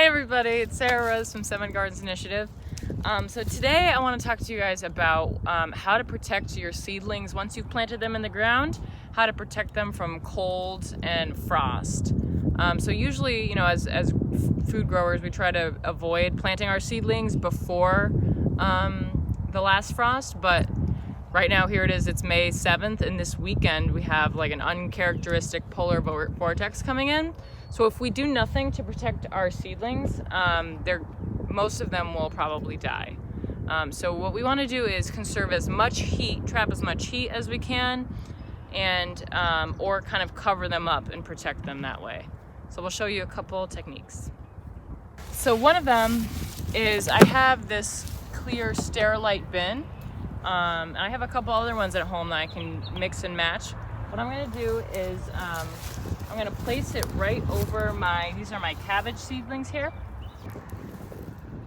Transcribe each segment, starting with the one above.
everybody, it's Sarah Rose from Seven Gardens Initiative. So today I want to talk to you guys about how to protect your seedlings once you've planted them in the ground, how to protect them from cold and frost. So usually, you know, as food growers, we try to avoid planting our seedlings before the last frost, but right now here it is, it's May 7th, and this weekend we have like an uncharacteristic polar vortex coming in. So if we do nothing to protect our seedlings, most of them will probably die. So what we want to do is conserve as much heat, trap as much heat as we can, and or kind of cover them up and protect them that way. So we'll show you a couple techniques. So one of them is I have this clear Sterlite bin, and I have a couple other ones at home that I can mix and match. What I'm going to do is I'm going to place it right over these are my cabbage seedlings here.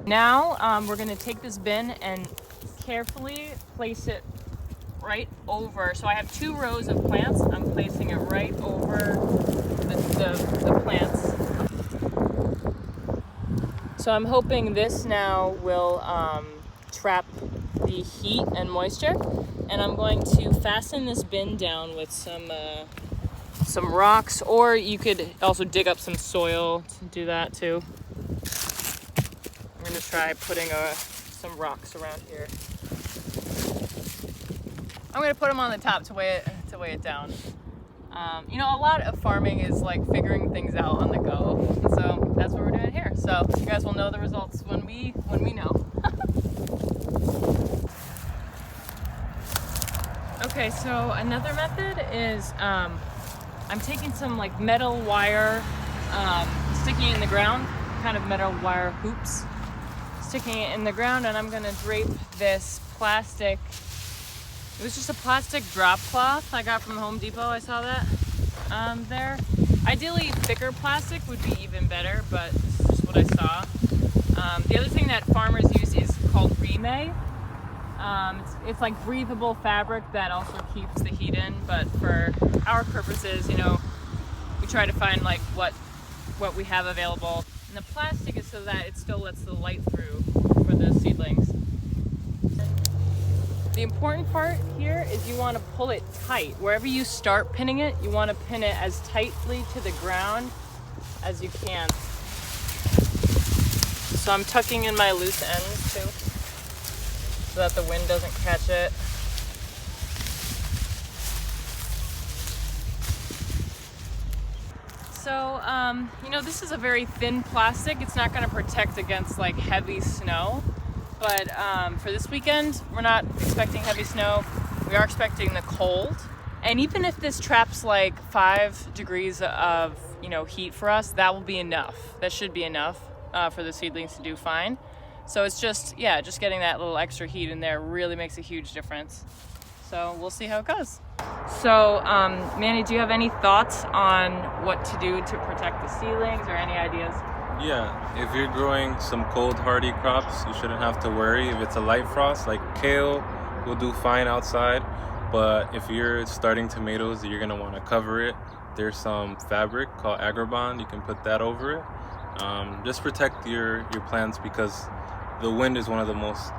Now we're going to take this bin and carefully place it right over. So I have 2 rows of plants. I'm placing it right over the plants. So I'm hoping this now will trap the heat and moisture. And I'm going to fasten this bin down with some rocks, or you could also dig up some soil to do that too. I'm going to try putting some rocks around here. I'm going to put them on the top to weigh it down. You know, a lot of farming is like figuring things out on the go, so that's what we're doing here. So you guys will know the results when we know. Okay, so another method is I'm taking some like metal wire, sticking it in the ground, kind of metal wire hoops, sticking it in the ground, and I'm gonna drape this plastic. It was just a plastic drop cloth I got from Home Depot. I saw that there. Ideally, thicker plastic would be even better, but this is just what I saw. The other thing that farmers use is called remay. It's like breathable fabric that also keeps the heat in, but for our purposes, you know, we try to find like what we have available. And the plastic is so that it still lets the light through for the seedlings. The important part here is you want to pull it tight. Wherever you start pinning it, you want to pin it as tightly to the ground as you can. So I'm tucking in my loose ends too, so that the wind doesn't catch it. So, you know, this is a very thin plastic. It's not going to protect against like heavy snow, but for this weekend, we're not expecting heavy snow. We are expecting the cold. And even if this traps like 5 degrees of, you know, heat for us, that will be enough. That should be enough for the seedlings to do fine. So it's just getting that little extra heat in there really makes a huge difference. So we'll see how it goes. So, Manny, do you have any thoughts on what to do to protect the seedlings, or any ideas? Yeah, if you're growing some cold hardy crops, you shouldn't have to worry. If it's a light frost, like kale will do fine outside. But if you're starting tomatoes, you're gonna wanna cover it. There's some fabric called Agribond. You can put that over it. Just protect your plants, because the wind is one of the most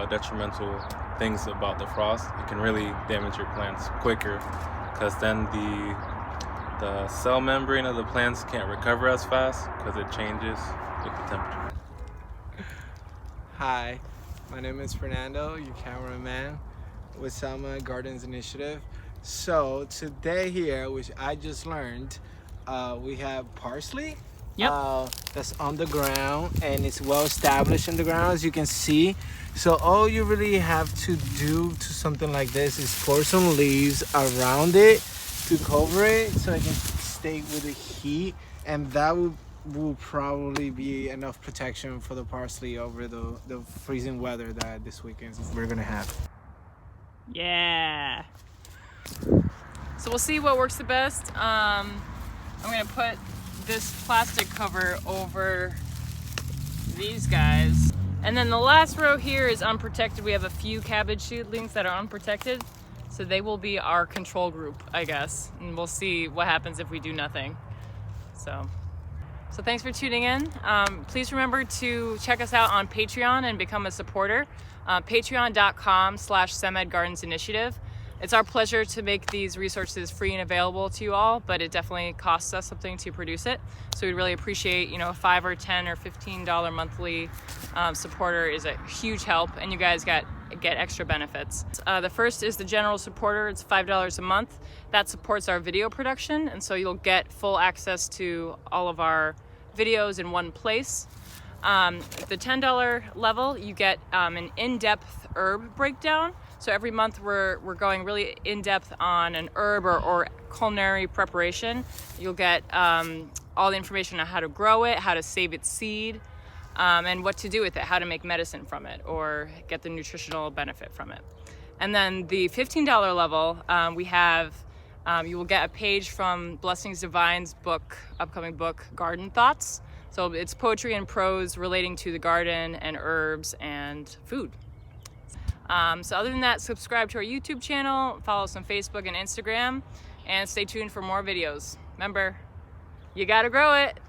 detrimental things about the frost. It can really damage your plants quicker, because then the cell membrane of the plants can't recover as fast because it changes with the temperature. Hi, my name is Fernando, your cameraman with Seven Gardens Initiative. So today here, which I just learned, we have parsley. Yep. That's on the ground, and it's well established in the ground, as you can see. So all you really have to do to something like this is pour some leaves around it to cover it so it can stay with the heat, and that will probably be enough protection for the parsley over the freezing weather that this weekend we're gonna have. Yeah. So we'll see what works the best. I'm gonna put this plastic cover over these guys, and then the last row here is unprotected. We have a few cabbage seedlings that are unprotected, so they will be our control group, I guess, and we'll see what happens if we do nothing. So So thanks for tuning in. Please remember to check us out on Patreon and become a supporter. Patreon.com/SemEdGardensInitiative. It's our pleasure to make these resources free and available to you all, but it definitely costs us something to produce it. So we'd really appreciate, a $5 or $10 or $15 monthly supporter is a huge help, and you guys get extra benefits. The first is the general supporter. It's $5 a month. That supports our video production, and so you'll get full access to all of our videos in one place. The $10 level, you get an in-depth herb breakdown. So every month we're going really in-depth on an herb or culinary preparation. You'll get all the information on how to grow it, how to save its seed, and what to do with it, how to make medicine from it or get the nutritional benefit from it. And then the $15 level, we have, you will get a page from Blessings Divine's upcoming book, Garden Thoughts. So it's poetry and prose relating to the garden and herbs and food. So other than that, subscribe to our YouTube channel, follow us on Facebook and Instagram, and stay tuned for more videos. Remember, you gotta grow it.